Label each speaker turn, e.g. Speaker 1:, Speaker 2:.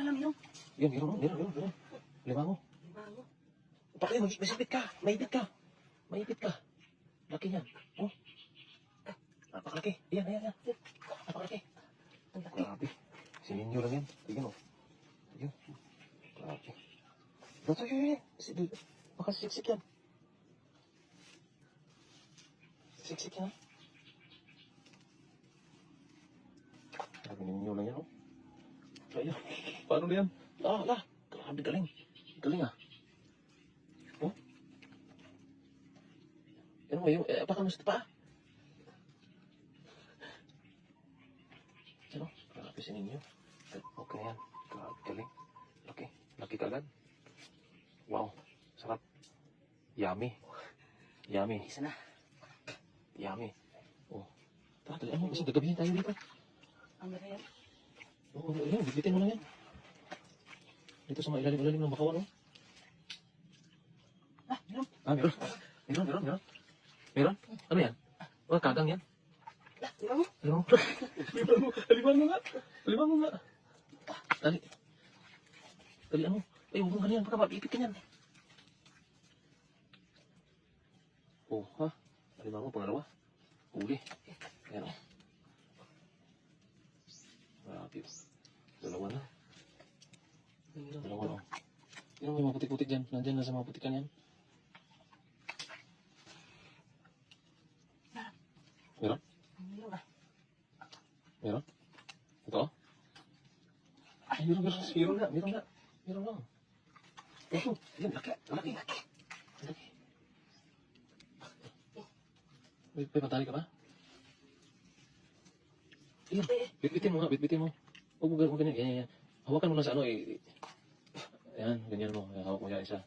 Speaker 1: lang yun.
Speaker 2: Yan, meron. Limango. Bakit may sipit ka? Maipit ka. Laki yan. Oh. Napakalaki. Ayan. Napakalaki. Grabe. Sininyo lang yan. Tignan oh. Ayan. Grabe. Ito yun. Baka siksik yan. Siksik yan. Grabe ninyo lang yan oh. Ayan. Paano na yan? Grabe galing. Galing ah. Oh. Ano mo yung, baka mas pa. Ano? Grabe sa ninyo. Okay na yan. Grabe galing. Laki kagad. Wow. Sarap. Yummy.
Speaker 1: Isa na.
Speaker 2: Yummy. Oh. Tara, ano? Kasi gagabihin tayo dito.
Speaker 1: Ang ganda yan.
Speaker 2: Oo, yan. Bibitin mo lang yan. Dito sa mga ilalim ng bakawan, oh.
Speaker 1: Meron.
Speaker 2: Meron? Ano yan? Oh, kagang yan.
Speaker 1: Tingnan mo.
Speaker 2: Aliman mo nga. Dali. Dali ano? Ay, huwag mong ganyan. Baka mapipit ka yan. Oh, ha? Aliman mo, pangalawa. Huli. Ayan, oh. Grabe. Dalawa na. Yan may mga putik-putik dyan. Nandyan na sa mga putikan yan. Meron? Meron? Ito? Ay, meron nga. Ito, yan, laki. May patali ka ba? Yan, bitbitin mo. Huwag mo ganyan. Hawakan mo lang sa ano eh. Ayan, ganyan mo. Hawak mo yan isa.